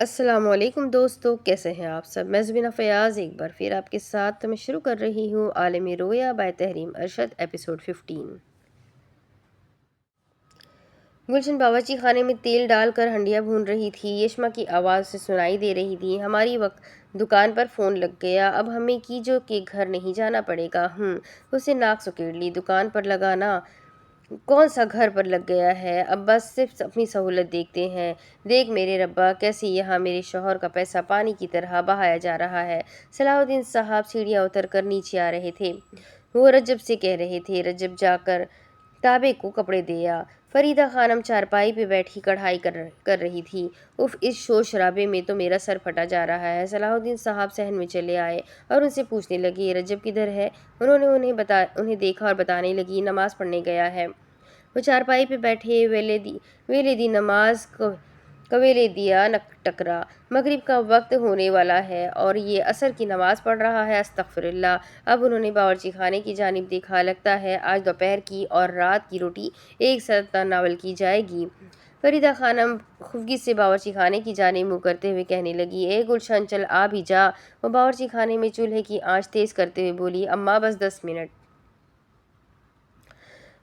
السلام علیکم دوستو، کیسے ہیں آپ سب؟ میں زبینہ فیاض ایک بار پھر آپ کے ساتھ میں شروع کر رہی ہوں عالمی رویا بائی تحریم ارشد ایپیسوڈ 15۔ گلشن باورچی خانے میں تیل ڈال کر ہنڈیاں بھون رہی تھی۔ یشما کی آواز سے سنائی دے رہی تھی، ہماری وقت دکان پر فون لگ گیا، اب ہمیں کیجو کے گھر نہیں جانا پڑے گا۔ اسے ناک سکیڑ لی، دکان پر لگانا کون سا گھر پر لگ گیا ہے، اب بس صرف اپنی سہولت دیکھتے ہیں۔ دیکھ میرے ربا، کیسے یہاں میرے شوہر کا پیسہ پانی کی طرح بہایا جا رہا ہے۔ صلاح الدین صاحب سیڑھیاں اتر کر نیچے آ رہے تھے۔ وہ رجب سے کہہ رہے تھے، رجب جا کر تابے کو کپڑے دے آ۔ فریدہ خانم چارپائی پہ بیٹھی کڑھائی کر رہی تھی۔ اف، اس شور شرابے میں تو میرا سر پھٹا جا رہا ہے۔ صلاح الدین صاحب صحن میں چلے آئے اور ان سے پوچھنے لگے، رجب کدھر ہے؟ انہوں نے انہیں دیکھا اور بتانے لگی، نماز پڑھنے گیا ہے۔ وہ چارپائی پہ بیٹھے ویلے دی نماز کویلے دیا ٹکرا، مغرب کا وقت ہونے والا ہے اور یہ عصر کی نماز پڑھ رہا ہے، استغفر اللہ۔ اب انہوں نے باورچی خانے کی جانب دیکھا، لگتا ہے آج دوپہر کی اور رات کی روٹی ایک ساتھ تناول کی جائے گی۔ فریدہ خانم خفگی سے باورچی خانے کی جانب منہ کرتے ہوئے کہنے لگی، اے گلشن، چل آ بھی جا۔ وہ باورچی خانے میں چولہے کی آنچ تیز کرتے ہوئے بولی، اماں بس 10 منٹ۔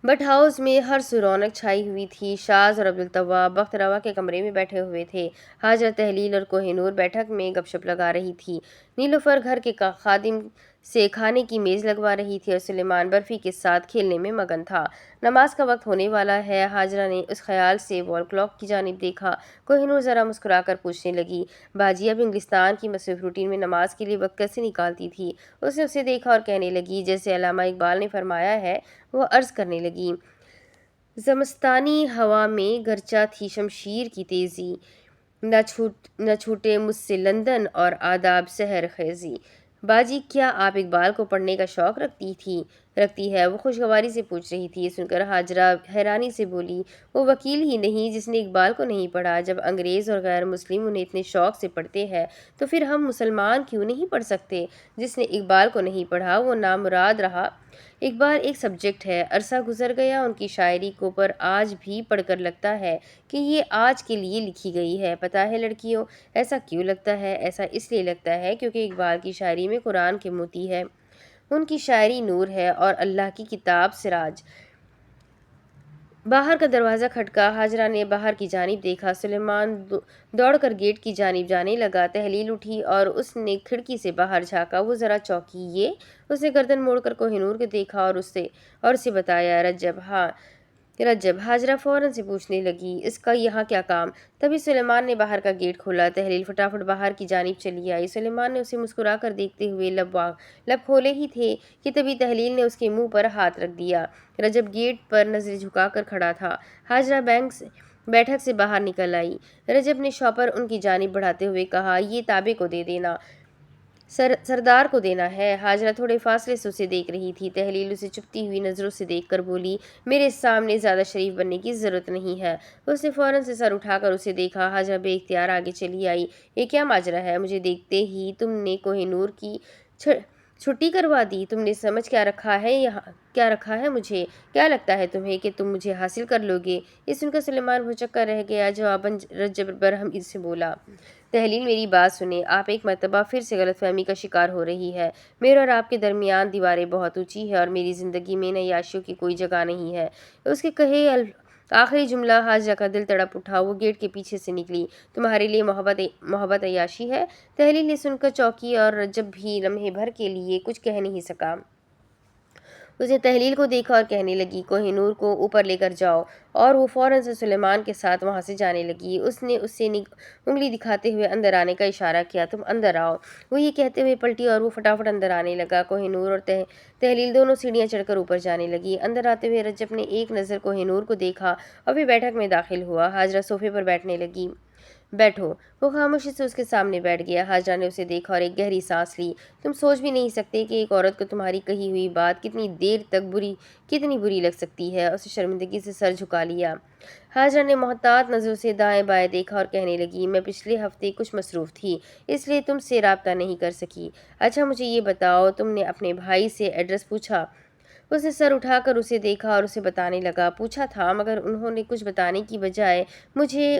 بٹ ہاؤس میں ہر سو رونق چھائی ہوئی تھی۔ شاز اور عبدالتواب بخت روا کے کمرے میں بیٹھے ہوئے تھے۔ حاجرہ، تہلیل اور کوہ نور بیٹھک میں گپ شپ لگا رہی تھی۔ نیلوفر گھر کے خادم سے کھانے کی میز لگوا رہی تھی اور سلیمان برفی کے ساتھ کھیلنے میں مگن تھا۔ نماز کا وقت ہونے والا ہے، حاجرہ نے اس خیال سے وال کلاک کی جانب دیکھا۔ کوہ نور ذرا مسکرا کر پوچھنے لگی، باجی اب انگلستان کی مصروف روٹین میں نماز کے لیے وقت کیسے نکالتی تھی؟ اس نے اسے دیکھا اور کہنے لگی، جیسے علامہ اقبال نے فرمایا ہے۔ وہ عرض کرنے لگی، زمستانی ہوا میں گرچہ تھی شمشیر کی تیزی، نہ چھوٹے مجھ سے لندن اور آداب سحر خیزی۔ باجی، کیا آپ اقبال کو پڑھنے کا شوق رکھتی ہے؟ وہ خوشگواری سے پوچھ رہی تھی۔ یہ سن کر حاجرہ حیرانی سے بولی، وہ وکیل ہی نہیں جس نے اقبال کو نہیں پڑھا؟ جب انگریز اور غیر مسلم انہیں اتنے شوق سے پڑھتے ہیں تو پھر ہم مسلمان کیوں نہیں پڑھ سکتے؟ جس نے اقبال کو نہیں پڑھا وہ نامراد رہا۔ اقبال ایک سبجیکٹ ہے، عرصہ گزر گیا ان کی شاعری کو، پر آج بھی پڑھ کر لگتا ہے کہ یہ آج کے لیے لکھی گئی ہے۔ پتہ ہے لڑکیوں، ایسا کیوں لگتا ہے؟ ایسا اس لیے لگتا ہے کیونکہ اقبال کی شاعری میں قرآن کے موتی ہے، ان کی شاعری نور ہے اور اللہ کی کتاب سراج۔ باہر کا دروازہ کھٹکا، حاجرہ نے باہر کی جانب دیکھا۔ سلیمان دوڑ کر گیٹ کی جانب جانے لگا۔ تہلیل اٹھی اور اس نے کھڑکی سے باہر جھانکا۔ وہ ذرا چونکی۔ یہ؟ اس نے گردن موڑ کر کوہ نور کو دیکھا اور اسے بتایا، رجب۔ ہاں رجب۔ حاجرہ فوراً سے پوچھنے لگی، اس کا یہاں کیا کام؟ تبھی سلیمان نے باہر کا گیٹ کھولا۔ تہلیل فٹافٹ باہر کی جانب چلی آئی۔ سلیمان نے اسے مسکرا کر دیکھتے ہوئے لب کھولے ہی تھے کہ تبھی تہلیل نے اس کے منہ پر ہاتھ رکھ دیا۔ رجب گیٹ پر نظریں جھکا کر کھڑا تھا۔ حاجرہ بیٹھک سے باہر نکل آئی۔ رجب نے شاپر ان کی جانب بڑھاتے ہوئے کہا، یہ تابے کو دے دینا، سردار کو دینا ہے۔ حاجرہ تھوڑے فاصلے سے اسے دیکھ رہی تھی۔ تہلیل اسے چپتی ہوئی نظروں سے دیکھ کر بولی، میرے سامنے زیادہ شریف بننے کی ضرورت نہیں ہے۔ اس نے فوراً سے سر اٹھا کر اسے دیکھا۔ حاجرہ بے اختیار آگے چلی آئی۔ یہ کیا ماجرا ہے؟ مجھے دیکھتے ہی تم نے کوہ نور کی چھٹی کروا دی؟ تم نے سمجھ کیا رکھا ہے مجھے؟ کیا لگتا ہے تمہیں کہ تم مجھے حاصل کر لو گے؟ یہ سن کر سلیمان بھوچکا رہ گیا۔ جواباً رجب برہم سے بولا، تہلیل میری بات سنیں، آپ ایک مرتبہ پھر سے غلط فہمی کا شکار ہو رہی ہے۔ میرے اور آپ کے درمیان دیواریں بہت اونچی ہیں اور میری زندگی میں عیاشیوں کی کوئی جگہ نہیں ہے۔ اس کے کہے آخری جملہ حاجرہ کا دل تڑپ اٹھا۔ وہ گیٹ کے پیچھے سے نکلی۔ تمہارے لیے محبت عیاشی ہے؟ تہلیل نے سن کر چونکی اور رجب بھی لمحے بھر کے لیے کچھ کہہ نہیں سکا۔ اس نے تہلیل کو دیکھا اور کہنے لگی، کوہ نور کو اوپر لے کر جاؤ، اور وہ فوراً سے سلیمان کے ساتھ وہاں سے جانے لگی۔ اس نے اسے انگلی دکھاتے ہوئے اندر آنے کا اشارہ کیا، تم اندر آؤ۔ وہ یہ کہتے ہوئے پلٹی اور وہ فٹافٹ اندر آنے لگا۔ کوہ نور اور تہلیل دونوں سیڑھیاں چڑھ کر اوپر جانے لگی۔ اندر آتے ہوئے رجب نے ایک نظر کوہ نور کو دیکھا اور پھر بیٹھک میں داخل ہوا۔ حاجرہ صوفے پر بیٹھنے لگی۔ بیٹھو۔ وہ خاموشی سے اس کے سامنے بیٹھ گیا۔ حاجرہ نے اسے دیکھا اور ایک گہری سانس لی۔ تم سوچ بھی نہیں سکتے کہ ایک عورت کو تمہاری کہی ہوئی بات کتنی دیر تک کتنی بری لگ سکتی ہے۔ اسے شرمندگی سے سر جھکا لیا۔ حاجرہ نے محتاط نظروں سے دائیں بائیں دیکھا اور کہنے لگی، میں پچھلے ہفتے کچھ مصروف تھی، اس لیے تم سے رابطہ نہیں کر سکی۔ اچھا مجھے یہ بتاؤ، تم نے اپنے بھائی سے ایڈریس پوچھا؟ اس نے سر اٹھا کر اسے دیکھا اور اسے بتانے لگا، پوچھا تھا، مگر انہوں نے کچھ بتانے کی بجائے مجھے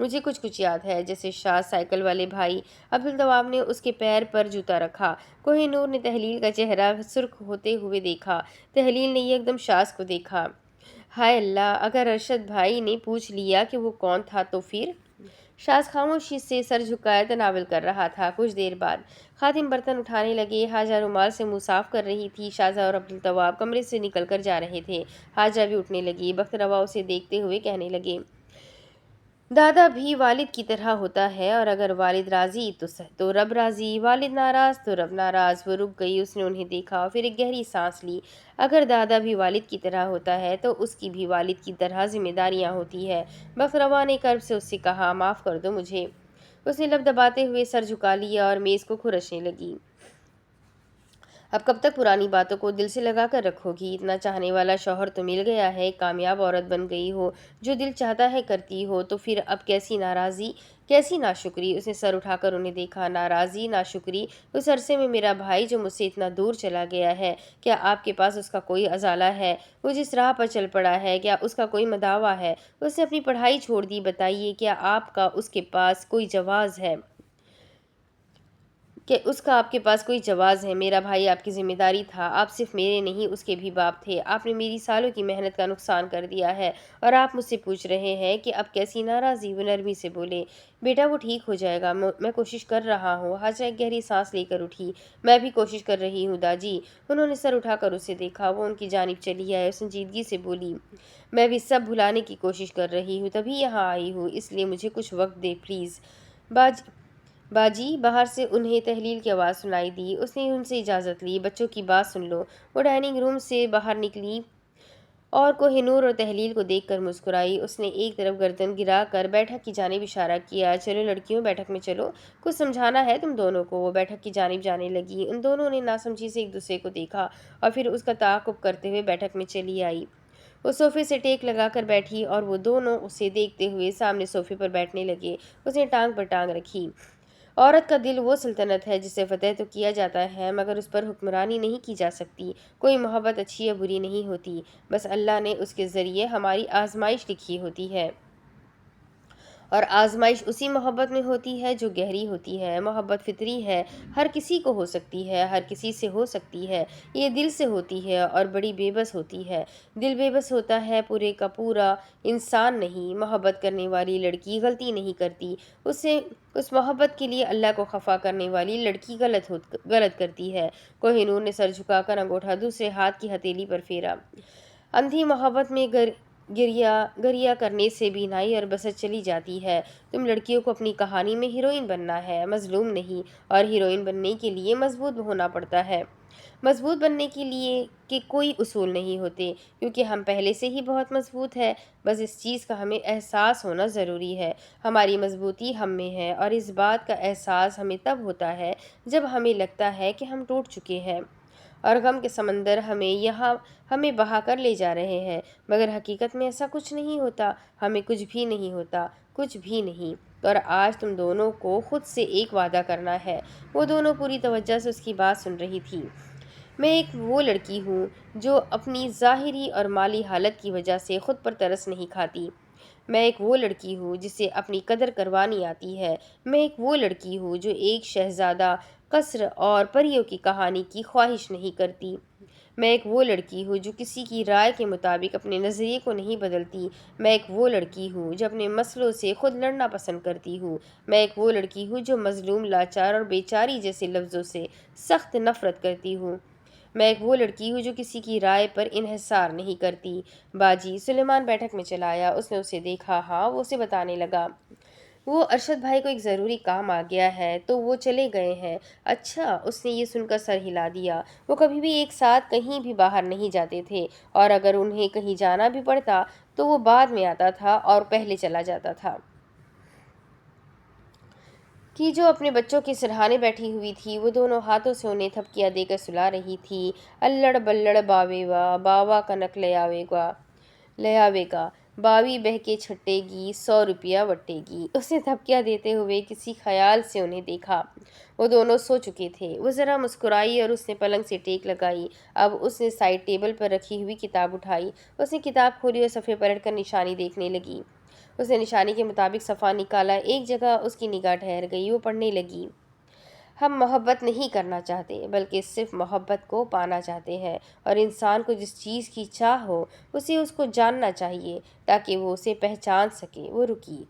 مجھے کچھ کچھ یاد ہے، جیسے شاہ سائیکل والے بھائی۔ عبدالتواب نے اس کے پیر پر جوتا رکھا۔ کوہ نور نے تحلیل کا چہرہ سرخ ہوتے ہوئے دیکھا۔ تحلیل نے ایک دم شاذ کو دیکھا۔ ہائے اللہ، اگر ارشد بھائی نے پوچھ لیا کہ وہ کون تھا تو پھر؟ شاذ خاموشی سے سر جھکائے تناول کر رہا تھا۔ کچھ دیر بعد خادم برتن اٹھانے لگے۔ حاجہ رومال سے منہ صاف کر رہی تھی۔ شاہزادہ اور عبدالتواب کمرے سے نکل کر جا رہے تھے۔ حاجہ بھی اٹھنے لگی۔ بخت روا اسے دیکھتے ہوئے کہنے لگے، دادا بھی والد کی طرح ہوتا ہے، اور اگر والد راضی تو رب راضی، والد ناراض تو رب ناراض۔ وہ رک گئی۔ اس نے انہیں دیکھا، پھر ایک گہری سانس لی۔ اگر دادا بھی والد کی طرح ہوتا ہے تو اس کی بھی والد کی طرح ذمہ داریاں ہوتی ہے۔ بخت روا نے کرب سے اس سے کہا، معاف کر دو مجھے۔ اس نے لب دباتے ہوئے سر جھکا لیا اور میز کو کھرچنے لگی۔ اب کب تک پرانی باتوں کو دل سے لگا کر رکھو گی؟ اتنا چاہنے والا شوہر تو مل گیا ہے، ایک کامیاب عورت بن گئی ہو، جو دل چاہتا ہے کرتی ہو، تو پھر اب کیسی ناراضی، کیسی ناشکری؟ اس نے سر اٹھا کر انہیں دیکھا۔ ناراضی، ناشکری؟ اس عرصے میں میرا بھائی جو مجھ سے اتنا دور چلا گیا ہے، کیا آپ کے پاس اس کا کوئی ازالہ ہے؟ وہ جس راہ پر چل پڑا ہے، کیا اس کا کوئی مداوع ہے؟ اس نے اپنی پڑھائی چھوڑ دی، بتائیے کیا آپ کا اس کے پاس کوئی جواز ہے؟ کہ اس کا آپ کے پاس کوئی جواز ہے؟ میرا بھائی آپ کی ذمہ داری تھا، آپ صرف میرے نہیں اس کے بھی باپ تھے۔ آپ نے میری سالوں کی محنت کا نقصان کر دیا ہے، اور آپ مجھ سے پوچھ رہے ہیں کہ اب کیسی ناراضی؟ وہ نرمی سے بولے، بیٹا وہ ٹھیک ہو جائے گا، میں کوشش کر رہا ہوں۔ حاجہ ایک گہری سانس لے کر اٹھی۔ میں بھی کوشش کر رہی ہوں داجی۔ انہوں نے سر اٹھا کر اسے دیکھا۔ وہ ان کی جانب چلی آئی اور سنجیدگی سے بولی، میں بھی سب بھلانے کی کوشش کر رہی ہوں، تبھی یہاں آئی ہوں، اس لیے مجھے کچھ وقت دے پلیز۔ باجی، باہر سے انہیں تحلیل کی آواز سنائی دی۔ اس نے ان سے اجازت لی، بچوں کی بات سن لو۔ وہ ڈائننگ روم سے باہر نکلی اور کوہ نور اور تحلیل کو دیکھ کر مسکرائی۔ اس نے ایک طرف گردن گرا کر بیٹھک کی جانب اشارہ کیا، چلو لڑکیوں، بیٹھک میں چلو، کچھ سمجھانا ہے تم دونوں کو۔ وہ بیٹھک کی جانب جانے لگی۔ ان دونوں نے ناسمجھی سے ایک دوسرے کو دیکھا اور پھر اس کا تعاقب کرتے ہوئے بیٹھک میں چلی آئی۔ وہ صوفے سے ٹیک لگا کر بیٹھی اور وہ دونوں اسے دیکھتے ہوئے سامنے صوفے پر بیٹھنے لگے۔ اس نے ٹانگ پر ٹانگ رکھی۔ عورت کا دل وہ سلطنت ہے جسے فتح تو کیا جاتا ہے مگر اس پر حکمرانی نہیں کی جا سکتی۔ کوئی محبت اچھی یا بری نہیں ہوتی، بس اللہ نے اس کے ذریعے ہماری آزمائش لکھی ہوتی ہے، اور آزمائش اسی محبت میں ہوتی ہے جو گہری ہوتی ہے۔ محبت فطری ہے، ہر کسی کو ہو سکتی ہے، ہر کسی سے ہو سکتی ہے، یہ دل سے ہوتی ہے اور بڑی بے بس ہوتی ہے۔ دل بے بس ہوتا ہے، پورے کا پورا انسان نہیں۔ محبت کرنے والی لڑکی غلطی نہیں کرتی، اس محبت کے لیے اللہ کو خفا کرنے والی لڑکی غلط کرتی ہے۔ کوہ نور نے سر جھکا کر انگوٹھا دوسرے ہاتھ کی ہتھیلی پر پھیرا۔ اندھی محبت میں گریا کرنے سے بینائی اور بصر چلی جاتی ہے۔ تم لڑکیوں کو اپنی کہانی میں ہیروئن بننا ہے، مظلوم نہیں، اور ہیروئن بننے کے لیے مضبوط ہونا پڑتا ہے۔ مضبوط بننے کے لیے کہ کوئی اصول نہیں ہوتے، کیونکہ ہم پہلے سے ہی بہت مضبوط ہے، بس اس چیز کا ہمیں احساس ہونا ضروری ہے۔ ہماری مضبوطی ہم میں ہے، اور اس بات کا احساس ہمیں تب ہوتا ہے جب ہمیں لگتا ہے کہ ہم ٹوٹ چکے ہیں اور غم کے سمندر ہمیں بہا کر لے جا رہے ہیں، مگر حقیقت میں ایسا کچھ نہیں ہوتا، ہمیں کچھ بھی نہیں ہوتا، کچھ بھی نہیں۔ اور آج تم دونوں کو خود سے ایک وعدہ کرنا ہے۔ وہ دونوں پوری توجہ سے اس کی بات سن رہی تھی۔ میں ایک وہ لڑکی ہوں جو اپنی ظاہری اور مالی حالت کی وجہ سے خود پر ترس نہیں کھاتی۔ میں ایک وہ لڑکی ہوں جسے اپنی قدر کروانی آتی ہے۔ میں ایک وہ لڑکی ہوں جو ایک شہزادہ، قصر اور پریوں کی کہانی کی خواہش نہیں کرتی۔ میں ایک وہ لڑکی ہوں جو کسی کی رائے کے مطابق اپنے نظریے کو نہیں بدلتی۔ میں ایک وہ لڑکی ہوں جو اپنے مسئلوں سے خود لڑنا پسند کرتی ہوں۔ میں ایک وہ لڑکی ہوں جو مظلوم، لاچار اور بیچاری جیسے لفظوں سے سخت نفرت کرتی ہوں۔ میں ایک وہ لڑکی ہوں جو کسی کی رائے پر انحصار نہیں کرتی۔ باجی، سلیمان بیٹھک میں چلا آیا۔ اس نے اسے دیکھا۔ ہاں، وہ اسے بتانے لگا، وہ ارشد بھائی کو ایک ضروری کام آ گیا ہے تو وہ چلے گئے ہیں۔ اچھا، اس نے یہ سن کر سر ہلا دیا۔ وہ کبھی بھی ایک ساتھ کہیں بھی باہر نہیں جاتے تھے، اور اگر انہیں کہیں جانا بھی پڑتا تو وہ بعد میں آتا تھا اور پہلے چلا جاتا تھا۔ کہ جو اپنے بچوں کے سرہانے بیٹھی ہوئی تھی، وہ دونوں ہاتھوں سے انہیں تھپکیاں دے کر سلا رہی تھی۔ الڑ بلڑ باوے وا، باوا کنک لے آوے گا، باوی بہ کے چھٹے گی 100 روپیہ وٹے گی۔ اس نے دھبکیاں دیتے ہوئے کسی خیال سے انہیں دیکھا۔ وہ دونوں سو چکے تھے۔ وہ ذرا مسکرائی اور اس نے پلنگ سے ٹیک لگائی۔ اب اس نے سائڈ ٹیبل پر رکھی ہوئی کتاب اٹھائی۔ اس نے کتاب کھولی اور صفحے پلٹ کر نشانی دیکھنے لگی۔ اس نے نشانی کے مطابق صفحہ نکالا۔ ایک جگہ اس کی نگاہ ٹھہر گئی۔ وہ پڑھنے لگی۔ ہم محبت نہیں کرنا چاہتے بلکہ صرف محبت کو پانا چاہتے ہیں، اور انسان کو جس چیز کی چاہ ہو اسے اس کو جاننا چاہیے تاکہ وہ اسے پہچان سکے۔ وہ رکی۔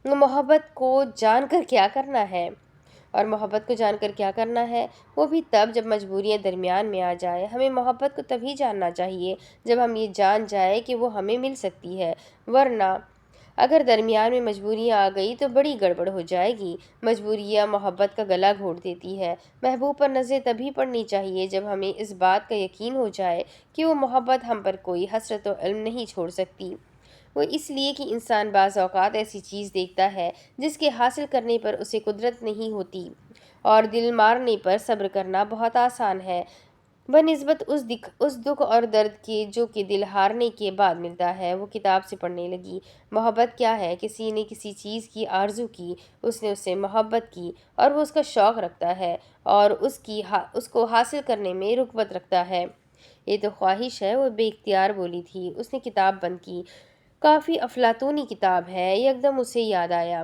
محبت کو جان کر کیا کرنا ہے؟ اور محبت کو جان کر کیا کرنا ہے؟ وہ بھی تب جب مجبوریاں درمیان میں آ جائے۔ ہمیں محبت کو تبھی جاننا چاہیے جب ہم یہ جان جائے کہ وہ ہمیں مل سکتی ہے، ورنہ اگر درمیان میں مجبوریاں آ گئی تو بڑی گڑبڑ ہو جائے گی۔ مجبوریاں محبت کا گلا گھونٹ دیتی ہے۔ محبوب پر نظریں تبھی پڑنی چاہیے جب ہمیں اس بات کا یقین ہو جائے کہ وہ محبت ہم پر کوئی حسرت و علم نہیں چھوڑ سکتی۔ وہ اس لیے کہ انسان بعض اوقات ایسی چیز دیکھتا ہے جس کے حاصل کرنے پر اسے قدرت نہیں ہوتی، اور دل مارنے پر صبر کرنا بہت آسان ہے بنسبت اس دکھ اور درد کے جو کہ دل ہارنے کے بعد ملتا ہے۔ وہ کتاب سے پڑھنے لگی۔ محبت کیا ہے؟ کسی نے کسی چیز کی آرزو کی، اس نے اس سے محبت کی اور وہ اس کا شوق رکھتا ہے اور اس کو حاصل کرنے میں رغبت رکھتا ہے۔ یہ تو خواہش ہے، وہ بے اختیار بولی تھی۔ اس نے کتاب بند کی۔ کافی افلاطونی کتاب ہے۔ یکدم اسے یاد آیا،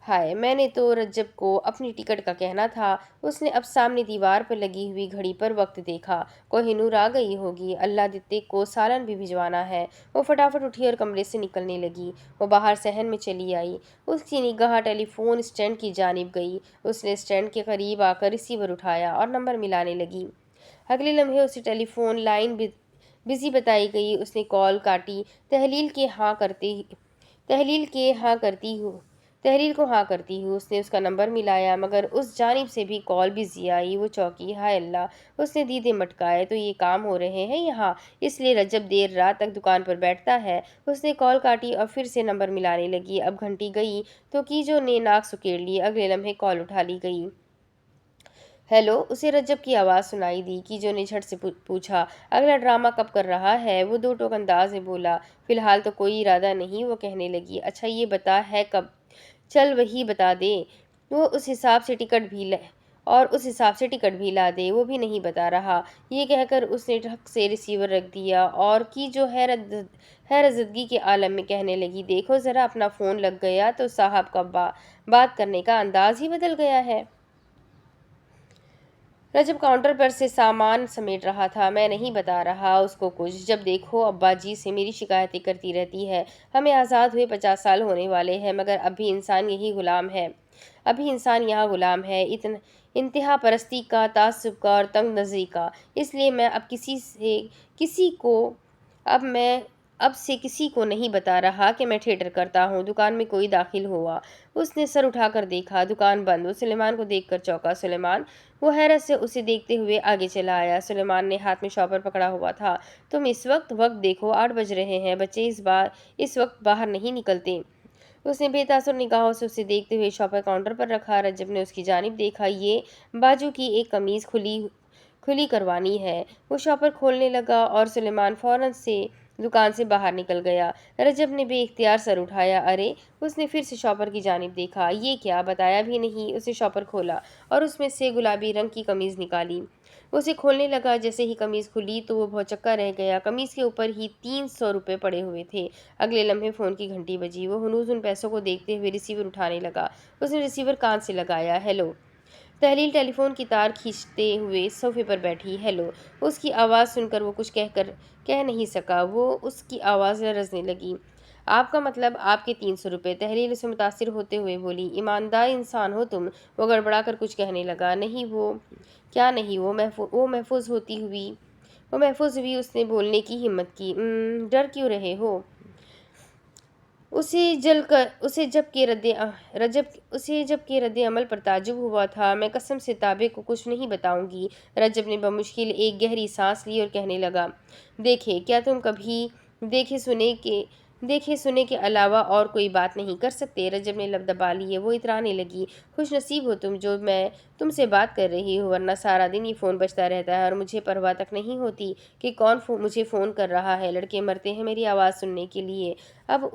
ہائے، میں نے تو رجب کو اپنی ٹکٹ کا کہنا تھا۔ اس نے اب سامنے دیوار پر لگی ہوئی گھڑی پر وقت دیکھا۔ کوہ نور آ گئی ہوگی، اللہ دتے کو سالن بھی بھجوانا ہے۔ وہ فٹافٹ اٹھی اور کمرے سے نکلنے لگی۔ وہ باہر صحن میں چلی آئی۔ اس کی نگاہ ٹیلی فون اسٹینڈ کی جانب گئی۔ اس نے اسٹینڈ کے قریب آ کر ریسیور اٹھایا اور نمبر ملانے لگی۔ اگلے لمحے اسے ٹیلی فون لائن بزی بتائی گئی۔ اس نے کال کاٹی۔ تحلیل کو ہاں کرتی ہوں۔ اس نے اس کا نمبر ملایا مگر اس جانب سے بھی کال بزی آئی۔ وہ چونکی، ہائے اللہ! اس نے دیدے مٹکائے، تو یہ کام ہو رہے ہیں یہاں، اس لیے رجب دیر رات تک دکان پر بیٹھتا ہے۔ اس نے کال کاٹی اور پھر سے نمبر ملانے لگی۔ اب گھنٹی گئی تو کیجو نے ناک سکیڑ لی۔ اگلے لمحے کال اٹھا لی گئی۔ ہیلو! اسے رجب کی آواز سنائی دی۔ کیجو نے جھٹ سے پوچھا، اگلا ڈرامہ کب کر رہا ہے؟ وہ دو ٹوک انداز میں بولا، فی الحال تو کوئی ارادہ نہیں۔ وہ کہنے لگی، اچھا یہ بتا ہے کب؟ چل وہی بتا دے، وہ اس حساب سے ٹکٹ بھی لا دے۔ وہ بھی نہیں بتا رہا۔ یہ کہہ کر اس نے ٹھک سے ریسیور رکھ دیا اور کیجو حیرت زدگی کے عالم میں کہنے لگی، دیکھو ذرا، اپنا فون لگ گیا تو صاحب کا بات کرنے کا انداز ہی بدل گیا ہے۔ رجب کاؤنٹر پر سے سامان سمیٹ رہا تھا۔ میں نہیں بتا رہا اس کو کچھ۔ جب دیکھو ابا جی سے میری شکایتیں کرتی رہتی ہے۔ ہمیں آزاد ہوئے 50 سال ہونے والے ہیں مگر اب بھی انسان یہاں غلام ہے، انتہا پرستی کا، تعصب کا اور تنگ نظری کا۔ اس لیے میں اب سے کسی کو نہیں بتا رہا کہ میں تھیٹر کرتا ہوں۔ دکان میں کوئی داخل ہوا۔ اس نے سر اٹھا کر دیکھا، دکان بند۔ وہ سلیمان کو دیکھ کر چونکا۔ سلیمان! وہ حیرت سے اسے دیکھتے ہوئے آگے چلا آیا۔ سلیمان نے ہاتھ میں شاپر پکڑا ہوا تھا۔ تم اس وقت دیکھو، 8 بج رہے ہیں، بچے اس وقت باہر نہیں نکلتے۔ اس نے بے تاثر نگاہوں سے اسے دیکھتے ہوئے شاپر کاؤنٹر پر رکھا۔ رجب نے اس کی جانب دیکھا، یہ باجو کی ایک قمیض کھلی کروانی ہے۔ وہ شاپر کھولنے لگا اور سلیمان فوراً سے دکان سے باہر نکل گیا۔ رجب نے بے اختیار سر اٹھایا، ارے! اس نے پھر سے شاپر کی جانب دیکھا، یہ کیا؟ بتایا بھی نہیں۔ اسے شاپر کھولا اور اس میں سے گلابی رنگ کی قمیض نکالی۔ اسے کھولنے لگا۔ جیسے ہی قمیض کھلی تو وہ بھوچکا رہ گیا۔ قمیض کے اوپر ہی 300 روپے پڑے ہوئے تھے۔ اگلے لمحے فون کی گھنٹی بجی۔ وہ ہنوز ان پیسوں کو دیکھتے ہوئے ریسیور اٹھانے لگا۔ اس نے ریسیور کان سے لگایا، ہیلو! تحلیل ٹیلی فون کی تار کھینچتے ہوئے صوفے پر بیٹھی، ہیلو! اس کی آواز سن کر وہ کچھ کہہ نہیں سکا۔ وہ اس کی آواز لرزنے لگی۔ آپ کا مطلب آپ کے 300 روپے؟ تحلیل اسے متاثر ہوتے ہوئے بولی، ایماندار انسان ہو تم۔ وہ گڑبڑا کر کچھ کہنے لگا، نہیں وہ کیا نہیں وہ محفوظ ہوئی۔ اس نے بولنے کی ہمت کی، ڈر کیوں رہے ہو؟ اسے جب کے رد عمل پر تعجب ہوا تھا۔ میں قسم سے تابع کو کچھ نہیں بتاؤں گی۔ رجب نے بمشکل ایک گہری سانس لی اور کہنے لگا، دیکھیں، کیا تم کبھی دیکھے سنے دیکھے سنے کے علاوہ اور کوئی بات نہیں کر سکتے۔ رجب نے لب دبا لیے۔ وہ اترانے لگی، خوش نصیب ہو تم جو میں تم سے بات کر رہی ہوں، ورنہ سارا دن یہ فون بجتا رہتا ہے اور مجھے پرواہ تک نہیں ہوتی کہ کون مجھے فون کر رہا ہے۔ لڑکے مرتے ہیں میری آواز سننے کے لیے۔ اب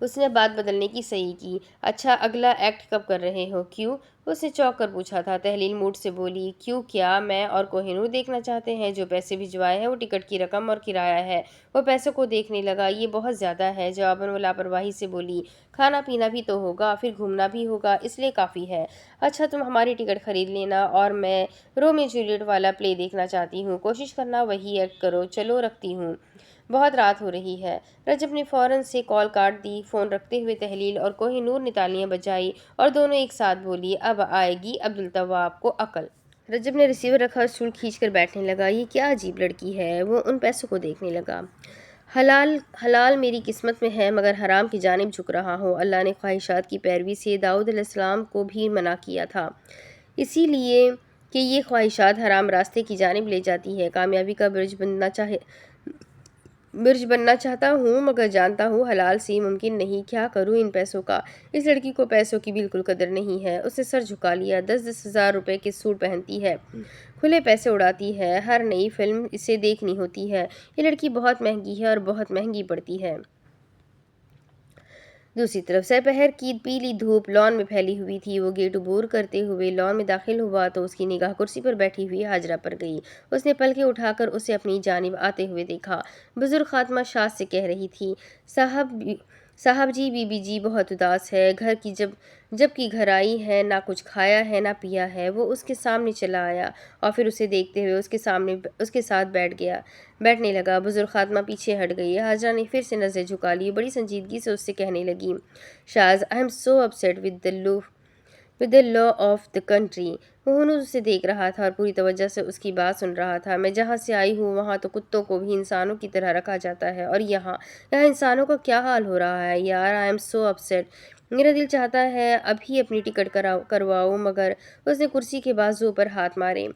اس نے بات بدلنے کی صحیح کی۔ اچھا، اگلا ایکٹ کب کر رہے ہو؟ کیوں؟ اس نے چونک کر پوچھا تھا۔ تہلیل موڈ سے بولی، کیوں کیا میں اور کوہ نور دیکھنا چاہتے ہیں۔ جو پیسے بھجوائے ہیں وہ ٹکٹ کی رقم اور کرایہ ہے۔ وہ پیسوں کو دیکھنے لگا۔ یہ بہت زیادہ ہے۔ جواباً وہ لاپرواہی سے بولی، کھانا پینا بھی تو ہوگا، پھر گھومنا بھی ہوگا، اس لیے کافی ہے۔ اچھا، تم ہماری ٹکٹ خرید لینا، اور میں رومیو جولیٹ والا پلے دیکھنا چاہتی ہوں۔ کوشش کرنا وہی ایکٹ کرو۔ چلو رکھتی ہوں، بہت رات ہو رہی ہے۔ رجب نے فوراً سے کال کاٹ دی۔ فون رکھتے ہوئے تہلیل اور کوہ نور نے تالیاں بجائی اور دونوں ایک ساتھ بولی، اب آئے گی عبدالتواب کو عقل۔ رجب نے ریسیور رکھا اور اسٹول کھینچ کر بیٹھنے لگا۔ یہ کیا عجیب لڑکی ہے۔ وہ ان پیسوں کو دیکھنے لگا۔ حلال میری قسمت میں ہے، مگر حرام کی جانب جھک رہا ہوں۔ اللہ نے خواہشات کی پیروی سے داؤد علیہ السلام کو بھی منع کیا تھا، اسی لیے کہ یہ خواہشات حرام راستے کی جانب لے جاتی ہے۔ کامیابی کا برج بننا چاہتا ہوں، مگر جانتا ہوں حلال سے ممکن نہیں۔ کیا کروں ان پیسوں کا؟ اس لڑکی کو پیسوں کی بالکل قدر نہیں ہے۔ اس نے سر جھکا لیا۔ 10-10 ہزار روپے کے سوٹ پہنتی ہے، کھلے پیسے اڑاتی ہے، ہر نئی فلم اسے دیکھنی ہوتی ہے۔ یہ لڑکی بہت مہنگی ہے اور بہت مہنگی پڑتی ہے۔ دوسری طرف سپہر کی پیلی دھوپ لان میں پھیلی ہوئی تھی۔ وہ گیٹ عبور کرتے ہوئے لان میں داخل ہوا تو اس کی نگاہ کرسی پر بیٹھی ہوئی ہاجرہ پر گئی۔ اس نے پلکیں اٹھا کر اسے اپنی جانب آتے ہوئے دیکھا۔ بزرگ خاتمہ شاذ سے کہہ رہی تھی، صاحب جی، بی بی جی بہت اداس ہے، گھر کی جب کی گھر آئی ہے، نہ کچھ کھایا ہے نہ پیا ہے۔ وہ اس کے سامنے چلا آیا اور پھر اسے دیکھتے ہوئے اس کے ساتھ بیٹھنے لگا۔ بزرگ خاتمہ پیچھے ہٹ گئی۔ ہاجرہ نے پھر سے نظر جھکا لی، بڑی سنجیدگی سے اس سے کہنے لگی، شاذ، I am so upset with the law of the country۔ وہ ہنوز اسے دیکھ رہا تھا اور پوری توجہ سے اس کی بات سن رہا تھا۔ میں جہاں سے آئی ہوں وہاں تو کتوں کو بھی انسانوں کی طرح رکھا جاتا ہے، اور یہاں انسانوں کا کیا حال ہو رہا ہے یار۔ I am so upset۔ میرا دل چاہتا ہے ابھی اپنی ٹکٹ کرواؤں، مگر اس نے کرسی کے بازو پر ہاتھ مارے۔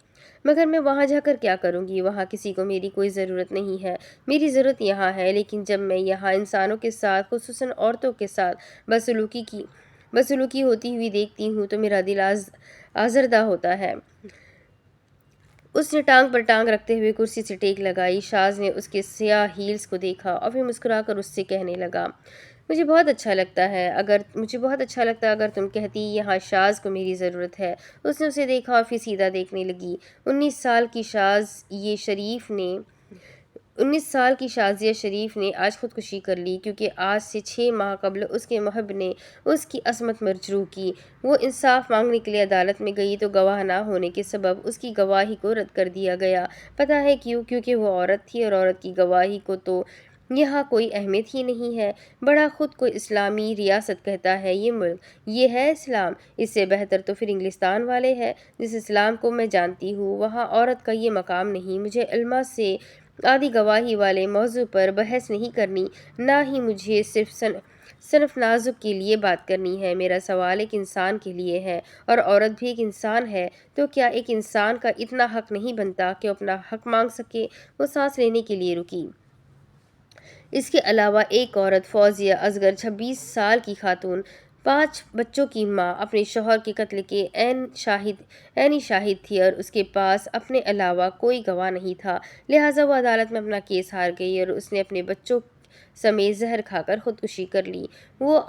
مگر میں وہاں جا کر کیا کروں گی؟ وہاں کسی کو میری کوئی ضرورت نہیں ہے۔ میری ضرورت یہاں ہے، لیکن جب میں یہاں انسانوں کے ساتھ، خصوصاً عورتوں کے ساتھ بدسلوکی ہوتی ہوئی دیکھتی ہوں تو میرا دل آزردہ ہوتا ہے۔ اس نے ٹانگ پر ٹانگ رکھتے ہوئے کرسی سے ٹیک لگائی۔ شاذ نے اس کے سیاہ ہیلز کو دیکھا اور پھر مسکرا کر اس سے کہنے لگا، مجھے بہت اچھا لگتا اگر تم کہتی یہاں شاذ کو میری ضرورت ہے۔ اس نے اسے دیکھا اور پھر سیدھا دیکھنے لگی۔ 19 سال کی شازیہ شریف نے آج خودکشی کر لی، کیونکہ آج سے 6 ماہ قبل اس کے محب نے اس کی عصمت مجروح کی۔ وہ انصاف مانگنے کے لیے عدالت میں گئی تو گواہ نہ ہونے کے سبب اس کی گواہی کو رد کر دیا گیا۔ پتہ ہے کیوں؟ کیونکہ وہ عورت تھی، اور عورت کی گواہی کو تو یہاں کوئی اہمیت ہی نہیں ہے۔ بڑا خود کو اسلامی ریاست کہتا ہے یہ ملک، یہ ہے اسلام۔ اس سے بہتر تو پھر انگلستان والے ہیں۔ جس اسلام کو میں جانتی ہوں وہاں عورت کا یہ مقام نہیں۔ مجھے علماء سے آدھی گواہی والے موضوع پر بحث نہیں کرنی، نہ ہی مجھے صنف نازک کے لیے بات کرنی ہے۔ میرا سوال ایک انسان کے لیے ہے، اور عورت بھی ایک انسان ہے، تو کیا ایک انسان کا اتنا حق نہیں بنتا کہ وہ اپنا حق مانگ سکے؟ وہ سانس لینے کے لیے رکی۔ اس کے علاوہ ایک عورت، فوزیہ اصغر، 26 سال کی خاتون، 5 بچوں کی ماں، اپنے شوہر کے قتل کے عینی شاہد تھی، اور اس کے پاس اپنے علاوہ کوئی گواہ نہیں تھا۔ لہٰذا وہ عدالت میں اپنا کیس ہار گئی اور اس نے اپنے بچوں سمیت زہر کھا کر خودکشی کر لی۔ وہ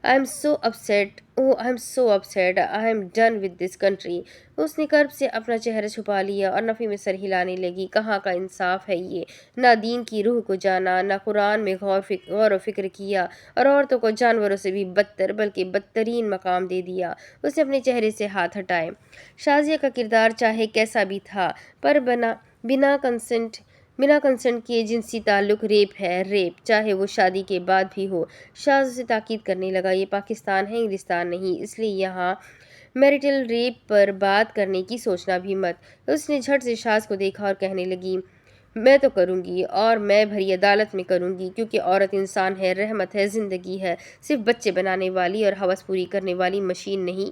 I am so upset. Oh, I am so upset. I am done with this country۔ اس نے کرب سے اپنا چہرہ چھپا لیا اور نفی میں سر ہلانے لگی۔ کہاں کا انصاف ہے یہ؟ نہ دین کی روح کو جانا، نہ قرآن میں غور و فکر کیا، اور عورتوں کو جانوروں سے بھی بدتر، بلکہ بدترین مقام دے دیا۔ اس نے اپنے چہرے سے ہاتھ ہٹائے۔ شازیہ کا کردار چاہے کیسا بھی تھا، پر بنا کنسنٹ کے جنسی تعلق ریپ ہے، ریپ، چاہے وہ شادی کے بعد بھی ہو۔ شاذ اسے تاکید کرنے لگا، یہ پاکستان ہے، انگلستان نہیں، اس لیے یہاں میرٹل ریپ پر بات کرنے کی سوچنا بھی مت۔ اس نے جھٹ سے شاذ کو دیکھا اور کہنے لگی، میں تو کروں گی، اور میں بھری عدالت میں کروں گی، کیونکہ عورت انسان ہے، رحمت ہے، زندگی ہے، صرف بچے بنانے والی اور ہوس پوری کرنے والی مشین نہیں۔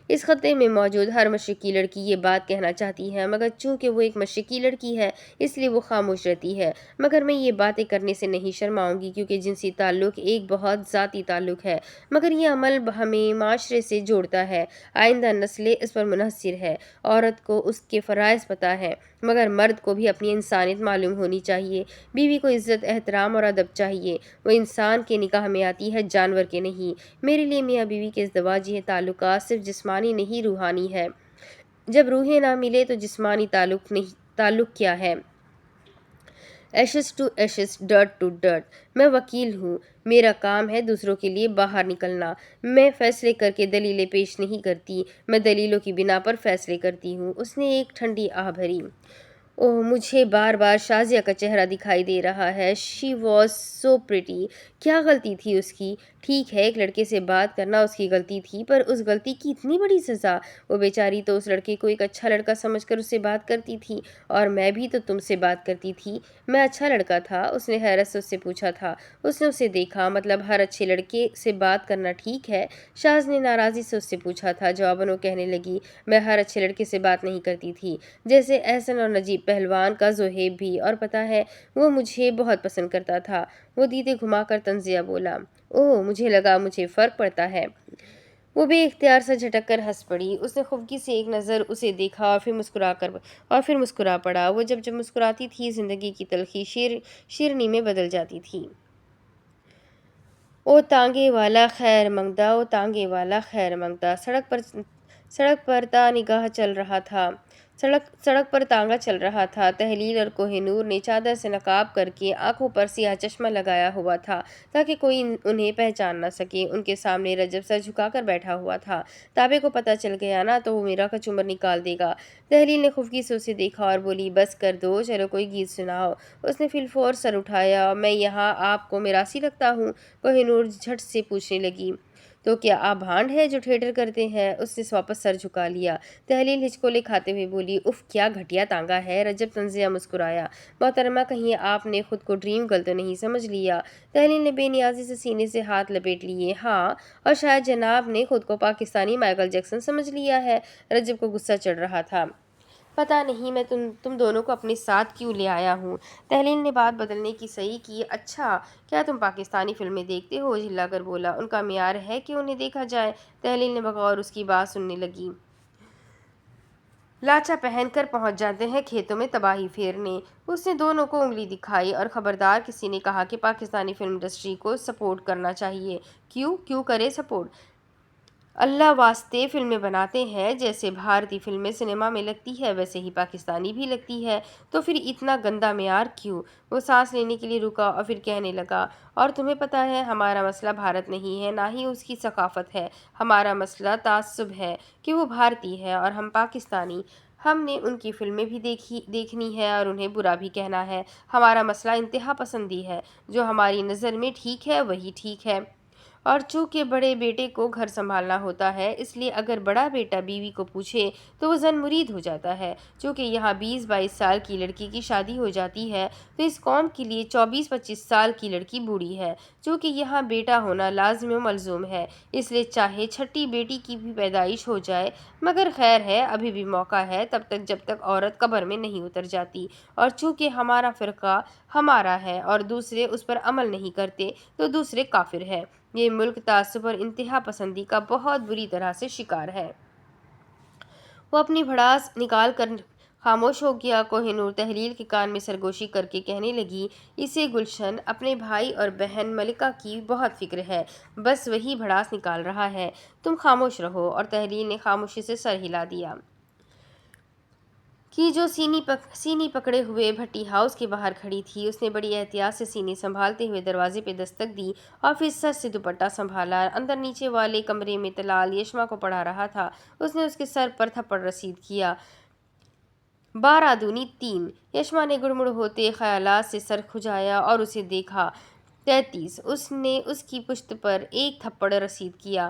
اس خطے میں موجود ہر مشرقی لڑکی یہ بات کہنا چاہتی ہے، مگر چونکہ وہ ایک مشرقی لڑکی ہے اس لیے وہ خاموش رہتی ہے۔ مگر میں یہ باتیں کرنے سے نہیں شرماؤں گی کیونکہ جنسی تعلق ایک بہت ذاتی تعلق ہے، مگر یہ عمل ہمیں معاشرے سے جوڑتا ہے، آئندہ نسلیں اس پر منحصر ہے۔ عورت کو اس کے فرائض پتہ ہے، مگر مرد کو بھی اپنی انسانیت معلوم ہونی چاہیے۔ بیوی کو عزت، احترام اور ادب چاہیے، وہ انسان کے نکاح میں آتی ہے، جانور کے نہیں۔ میرے لیے میاں بیوی کے ازدواجی تعلقات صرف جسمانی نہیں روحانی ہے۔ جب روحیں نہ ملے تو جسمانی تعلق کیا ہے؟ Ashes to ashes, dirt to dirt. میں وکیل ہوں، میرا کام ہے دوسروں کے لیے باہر نکلنا۔ میں فیصلے کر کے دلیلیں پیش نہیں کرتی، میں دلیلوں کی بنا پر فیصلے کرتی ہوں۔ اس نے ایک ٹھنڈی آہ بھری۔ اوہ، مجھے بار بار شازیہ کا چہرہ دکھائی دے رہا ہے۔ She was so pretty. کیا غلطی تھی اس کی؟ ٹھیک ہے، ایک لڑکے سے بات کرنا اس کی غلطی تھی، پر اس غلطی کی اتنی بڑی سزا؟ وہ بیچاری تو اس لڑکے کو ایک اچھا لڑکا سمجھ کر اس سے بات کرتی تھی، اور میں بھی تو تم سے بات کرتی تھی۔ میں اچھا لڑکا تھا؟ اس نے حیرت سے اس سے پوچھا تھا۔ اس نے اسے دیکھا۔ مطلب ہر اچھے لڑکے سے بات کرنا ٹھیک ہے؟ شاز نے ناراضی سے اس سے پوچھا تھا۔ جواباً وہ کہنے لگی، میں ہر اچھے لڑکے سے بات نہیں کرتی تھی، جیسے احسن اور نجیب پہلوان کا زہیب بھی، اور پتہ ہے وہ مجھے بہت پسند کرتا تھا۔ وہ دیدے گھما کر طنزیہ بولا۔ اوہ، مجھے لگا مجھے فرق پڑتا ہے۔ وہ بے اختیار سے جھٹک کر ہنس پڑی۔ اس نے خفگی سے ایک نظر اسے دیکھا اور پھر مسکرا پڑا۔ وہ جب مسکراتی تھی زندگی کی تلخی شیرنی میں بدل جاتی تھی۔ او تانگے والا خیر مقدم، او تانگے والا خیر مقدم۔ سڑک پر تانگا چل رہا تھا۔ تہلیل اور کوہ نور نے چادر سے نقاب کر کے آنکھوں پر سیاہ چشمہ لگایا ہوا تھا تاکہ کوئی انہیں پہچان نہ سکے۔ ان کے سامنے رجب سر جھکا کر بیٹھا ہوا تھا۔ تابے کو پتہ چل گیا نا تو وہ میرا کچومر نکال دے گا۔ تہلیل نے خفگی سے اسے دیکھا اور بولی، بس کر دو، چلو کوئی گیت سناؤ۔ اس نے فی الفور سر اٹھایا۔ میں یہاں آپ کو میراثی لگتا ہوں؟ کوہ نور جھٹ سے پوچھنے لگی۔ تو کیا آپ بھانڈ ہیں جو تھیٹر کرتے ہیں؟ اس نے واپس سر جھکا لیا۔ تہلیل ہچکولے کھاتے ہوئے بولی، اف، کیا گھٹیا تانگا ہے۔ رجب طنزیہ مسکرایا۔ محترمہ، کہیں آپ نے خود کو ڈریم گرل تو نہیں سمجھ لیا؟ تہلیل نے بے نیازی سے سینے سے ہاتھ لپیٹ لیے۔ ہاں، اور شاید جناب نے خود کو پاکستانی مائیکل جیکسن سمجھ لیا ہے۔ رجب کو غصہ چڑھ رہا تھا۔ پتہ نہیں میں تم دونوں کو اپنے ساتھ کیوں لے آیا ہوں۔ تہلیل نے بات بدلنے کی صحیح کی۔ اچھا، کیا تم پاکستانی فلمیں دیکھتے ہو؟ جھلا کر بولا۔ ان کا معیار ہے کہ انہیں دیکھا جائے۔ تہلیل نے بغور اس کی بات سننے لگی۔ لاچا پہن کر پہنچ جاتے ہیں کھیتوں میں تباہی پھیرنے۔ اس نے دونوں کو انگلی دکھائی۔ اور خبردار کسی نے کہا کہ پاکستانی فلم انڈسٹری کو سپورٹ کرنا چاہیے۔ کیوں کرے سپورٹ؟ اللہ واسطے فلمیں بناتے ہیں جیسے بھارتی فلمیں سنیما میں لگتی ہے ویسے ہی پاکستانی بھی لگتی ہے، تو پھر اتنا گندا معیار کیوں؟ وہ سانس لینے کے لیے رکا اور پھر کہنے لگا، اور تمہیں پتہ ہے ہمارا مسئلہ بھارت نہیں ہے، نہ ہی اس کی ثقافت ہے، ہمارا مسئلہ تعصب ہے کہ وہ بھارتی ہے اور ہم پاکستانی۔ ہم نے ان کی فلمیں بھی دیکھنی ہے اور انہیں برا بھی کہنا ہے۔ ہمارا مسئلہ انتہا پسندی ہے، جو ہماری نظر میں ٹھیک ہے وہی ٹھیک ہے۔ اور چونکہ بڑے بیٹے کو گھر سنبھالنا ہوتا ہے، اس لیے اگر بڑا بیٹا بیوی کو پوچھے تو وہ زن مرید ہو جاتا ہے۔ چونکہ یہاں 20-22 سال کی لڑکی کی شادی ہو جاتی ہے تو اس قوم کے لیے 24-25 سال کی لڑکی بوڑھی ہے۔ چونکہ یہاں بیٹا ہونا لازم و ملزوم ہے، اس لیے چاہے چھٹی بیٹی کی بھی پیدائش ہو جائے، مگر خیر ہے، ابھی بھی موقع ہے، تب تک جب تک عورت قبر میں نہیں اتر جاتی۔ اور چونکہ ہمارا فرقہ ہمارا ہے اور دوسرے اس پر عمل نہیں کرتے تو دوسرے کافر ہے۔ یہ ملک تعصب اور انتہا پسندی کا بہت بری طرح سے شکار ہے۔ وہ اپنی بھڑاس نکال کر خاموش ہو گیا۔ کوہ نور تہلیل کے کان میں سرگوشی کر کے کہنے لگی، اسے گلشن اپنے بھائی اور بہن ملکہ کی بہت فکر ہے، بس وہی بھڑاس نکال رہا ہے، تم خاموش رہو۔ اور تہلیل نے خاموشی سے سر ہلا دیا کہ جو سینی پکڑے ہوئے بھٹی ہاؤس کے باہر کھڑی تھی۔ اس نے بڑی احتیاط سے سینے سنبھالتے ہوئے دروازے پہ دستک دی اور پھر سر سے دوپٹہ سنبھالا۔ اندر نیچے والے کمرے میں طلال یشما کو پڑھا رہا تھا۔ اس نے اس کے سر پر تھپڑ رسید کیا۔ 12 دونی 3۔ یشما نے گڑمڑ ہوتے خیالات سے سر کھجایا اور اسے دیکھا۔ 33۔ اس نے اس کی پشت پر ایک تھپڑ رسید کیا۔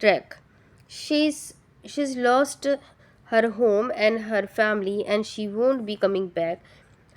track. She's lost her home and her family and she won't be coming back.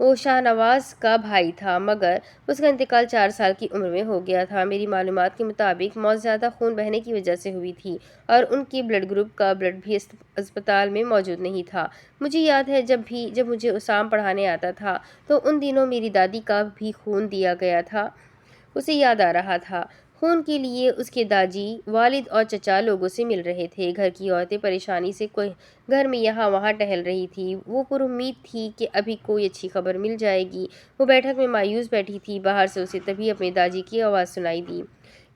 وہ شاہنواز کا بھائی تھا، مگر اس کا انتقال 4 سال کی عمر میں ہو گیا تھا۔ میری معلومات کے مطابق موت زیادہ خون بہنے کی وجہ سے ہوئی تھی اور ان کے بلڈ گروپ کا بلڈ بھی اسپتال میں موجود نہیں تھا۔ مجھے یاد ہے جب مجھے اسام پڑھانے آتا تھا تو ان دنوں میری دادی کا بھی خون دیا گیا تھا۔ اسے یاد آ رہا تھا۔ خون کے لیے اس کے داجی، والد اور چچا لوگوں سے مل رہے تھے۔ گھر کی عورتیں پریشانی سے گھر میں یہاں وہاں ٹہل رہی تھی۔ وہ پر امید تھی کہ ابھی کوئی اچھی خبر مل جائے گی۔ وہ بیٹھک میں مایوس بیٹھی تھی۔ باہر سے اسے تبھی اپنے داجی کی آواز سنائی دی۔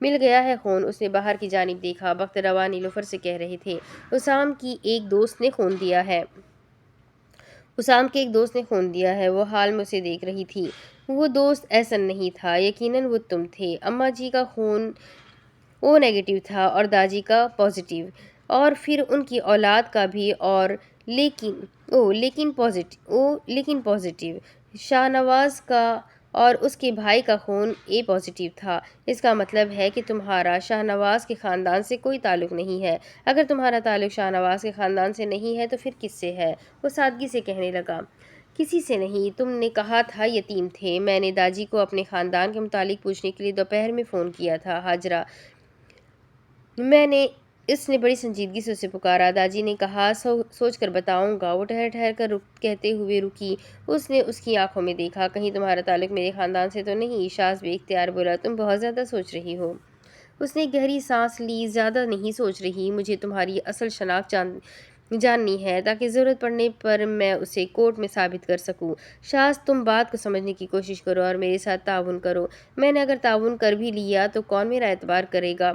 مل گیا ہے خون۔ اس نے باہر کی جانب دیکھا۔ بخت روا نیلوفر سے کہہ رہے تھے، اسام کی ایک دوست نے خون دیا ہے۔ اسام کے ایک دوست نے خون دیا ہے۔ وہ حال میں اسے دیکھ رہی تھی۔ وہ دوست احسن نہیں تھا، یقیناً وہ تم تھے۔ اماں جی کا خون او نیگیٹو تھا اور داجی کا پازیٹیو، اور پھر ان کی اولاد کا بھی، اور لیکن پازیٹیو۔ شاہ نواز کا اور اس کے بھائی کا خون اے پازیٹیو تھا۔ اس کا مطلب ہے کہ تمہارا شاہ نواز کے خاندان سے کوئی تعلق نہیں ہے۔ اگر تمہارا تعلق شاہ نواز کے خاندان سے نہیں ہے تو پھر کس سے ہے؟ وہ سادگی سے کہنے لگا، کسی سے نہیں۔ تم نے کہا تھا یتیم تھے۔ میں نے داجی کو اپنے خاندان کے متعلق پوچھنے کے لیے دوپہر میں فون کیا تھا، ہاجرہ۔ اس نے بڑی سنجیدگی سے اسے پکارا۔ داجی نے کہا، سوچ کر بتاؤں گا۔ وہ ٹھہر کر کہتے ہوئے رکی۔ اس نے اس کی آنکھوں میں دیکھا۔ کہیں تمہارا تعلق میرے خاندان سے تو نہیں؟ شاذ بے اختیار بولا، تم بہت زیادہ سوچ رہی ہو۔ اس نے گہری سانس لی۔ زیادہ نہیں سوچ رہی، مجھے تمہاری اصل شناخت جاننی ہے تاکہ ضرورت پڑنے پر میں اسے کورٹ میں ثابت کر سکوں۔ شاذ تم بات کو سمجھنے کی کوشش کرو اور میرے ساتھ تعاون کرو۔ میں نے اگر تعاون کر بھی لیا تو کون میرا اعتبار کرے گا؟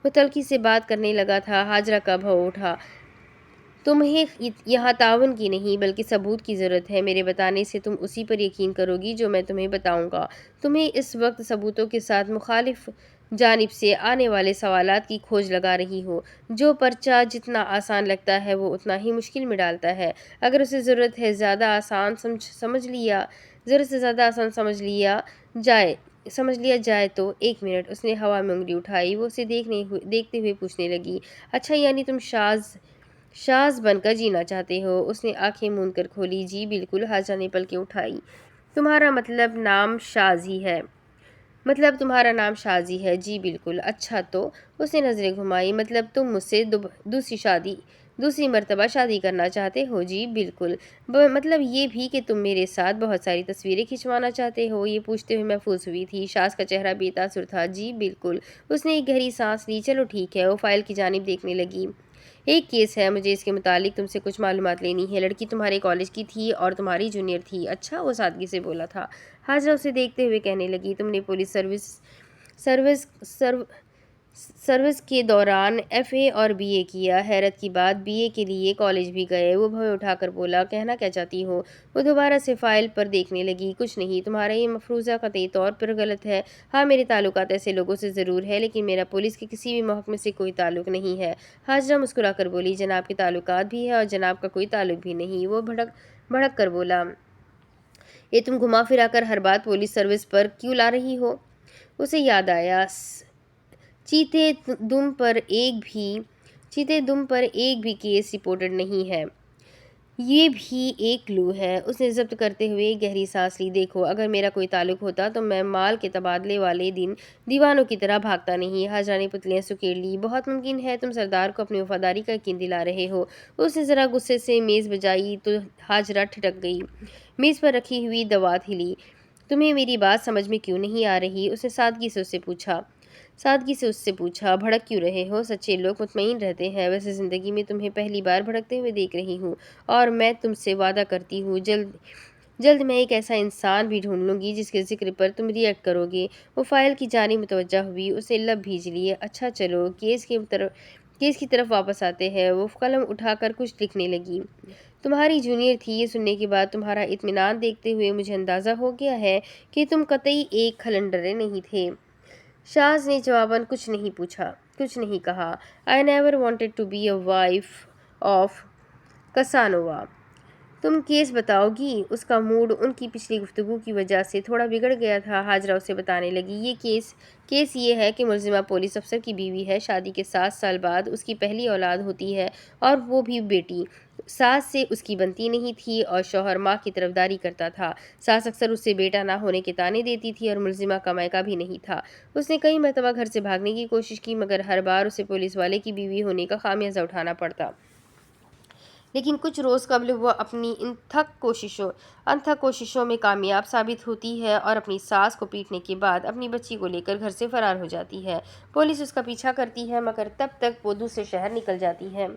وہ تلخی سے بات کرنے لگا تھا۔ ہاجرہ کا بھاؤ اٹھا۔ تمہیں یہاں تعاون کی نہیں بلکہ ثبوت کی ضرورت ہے۔ میرے بتانے سے تم اسی پر یقین کرو گی جو میں تمہیں بتاؤں گا۔ تمہیں اس وقت ثبوتوں کے ساتھ مخالف جانب سے آنے والے سوالات کی کھوج لگا رہی ہو۔ جو پرچہ جتنا آسان لگتا ہے وہ اتنا ہی مشکل میں ڈالتا ہے۔ اگر اسے ضرورت سے زیادہ آسان سمجھ لیا جائے تو ایک منٹ۔ اس نے ہوا میں انگلی اٹھائی۔ وہ اسے دیکھتے ہوئے پوچھنے لگی، اچھا یعنی تم شاذ بن کر جینا چاہتے ہو؟ اس نے آنکھیں موند کر کھولی۔ جی بالکل۔ ہاجرہ نے پلکیں اٹھائی۔ تمہارا نام شاذ ہی ہے؟ جی بالکل۔ اچھا تو؟ اس نے نظریں گھمائی۔ مطلب تم مجھ سے دوسری مرتبہ شادی کرنا چاہتے ہو؟ جی بالکل۔ مطلب یہ بھی کہ تم میرے ساتھ بہت ساری تصویریں کھنچوانا چاہتے ہو؟ یہ پوچھتے ہوئے محفوظ ہوئی تھی۔ شاذ کا چہرہ بے تاثر تھا۔ جی بالکل۔ اس نے ایک گہری سانس لی۔ چلو ٹھیک ہے۔ وہ فائل کی جانب دیکھنے لگی۔ ایک کیس ہے، مجھے اس کے متعلق تم سے کچھ معلومات لینی ہے۔ لڑکی تمہارے کالج کی تھی اور تمہاری جونیئر تھی۔ اچھا، وہ سادگی سے بولا تھا۔ ہاجرہ اسے دیکھتے ہوئے کہنے لگی، تم نے پولیس سروس کے دوران ایف اے اور بی اے کیا؟ حیرت کی بات، بی اے کے لیے کالج بھی گئے؟ وہ بھویں اٹھا کر بولا، کہنا کیا چاہتی ہو؟ وہ دوبارہ سے فائل پر دیکھنے لگی۔ کچھ نہیں، تمہارا یہ مفروضہ قطعی طور پر غلط ہے۔ ہاں، میرے تعلقات ایسے لوگوں سے ضرور ہے لیکن میرا پولیس کے کسی بھی محکمے سے کوئی تعلق نہیں ہے۔ ہاجرہ مسکرا کر بولی، جناب کے تعلقات بھی ہے اور جناب کا کوئی تعلق بھی نہیں۔ وہ بھڑک کر بولا، یہ تم گھما پھرا کر ہر بات پولیس سروس پر کیوں لا رہی ہو؟ اسے یاد آیا، چیتے دم پر ایک بھی کیس رپورٹڈ نہیں ہے۔ یہ بھی ایک کلو ہے۔ اس نے ضبط کرتے ہوئے ایک گہری سانس لی۔ دیکھو، اگر میرا کوئی تعلق ہوتا تو میں مال کے تبادلے والے دن دیوانوں کی طرح بھاگتا نہیں۔ ہاجرہ نے پتلیاں سکیڑ لی۔ بہت ممکن ہے تم سردار کو اپنی وفاداری کا یقین دلا رہے ہو۔ اس نے ذرا غصے سے میز بجائی تو ہاجرہ ٹھٹک گئی۔ میز پر رکھی ہوئی دوات ہلی۔ تمہیں میری بات سمجھ میں کیوں نہیں آ رہی؟ اس نے سادگی سے اس سے پوچھا۔ بھڑک کیوں رہے ہو؟ سچے لوگ مطمئن رہتے ہیں۔ ویسے زندگی میں تمہیں پہلی بار بھڑکتے ہوئے دیکھ رہی ہوں اور میں تم سے وعدہ کرتی ہوں جلد میں ایک ایسا انسان بھی ڈھونڈ لوں گی جس کے ذکر پر تم ریئیکٹ کرو گے۔ وہ فائل کی جانب متوجہ ہوئی۔ اس نے لب بھیج لیے۔ اچھا چلو کیس کی طرف واپس آتے ہیں۔ وہ قلم اٹھا کر کچھ لکھنے لگی۔ تمہاری جونیئر تھی۔ یہ سننے کے بعد تمہارا اطمینان دیکھتے ہوئے مجھے اندازہ ہو گیا ہے کہ تم قطعی ایک کھلنڈرے نہیں تھے۔ شاذ نے جواباً کچھ نہیں کہا۔ I never wanted to be a wife of Casanova۔ تم کیس بتاؤ گی؟ اس کا موڈ ان کی پچھلی گفتگو کی وجہ سے تھوڑا بگڑ گیا تھا۔ ہاجرہ اسے بتانے لگی، یہ کیس یہ ہے کہ ملزمہ پولیس افسر کی بیوی ہے۔ شادی کے 7 سال بعد اس کی پہلی اولاد ہوتی ہے اور وہ بھی بیٹی۔ ساس سے اس کی بنتی نہیں تھی اور شوہر ماں کی طرفداری کرتا تھا۔ ساس اکثر اس سے بیٹا نہ ہونے کے طعنے دیتی تھی اور ملزمہ کا مائکا بھی نہیں تھا۔ اس نے کئی مرتبہ گھر سے بھاگنے کی کوشش کی مگر ہر بار اسے پولیس والے کی بیوی ہونے کا خمیازہ اٹھانا پڑتا۔ لیکن کچھ روز قبل وہ اپنی انتھک کوششوں میں کامیاب ثابت ہوتی ہے اور اپنی ساس کو پیٹنے کے بعد اپنی بچی کو لے کر گھر سے فرار ہو جاتی ہے۔ پولیس اس کا پیچھا کرتی ہے مگر تب تک وہ دوسرے شہر نکل جاتی ہے۔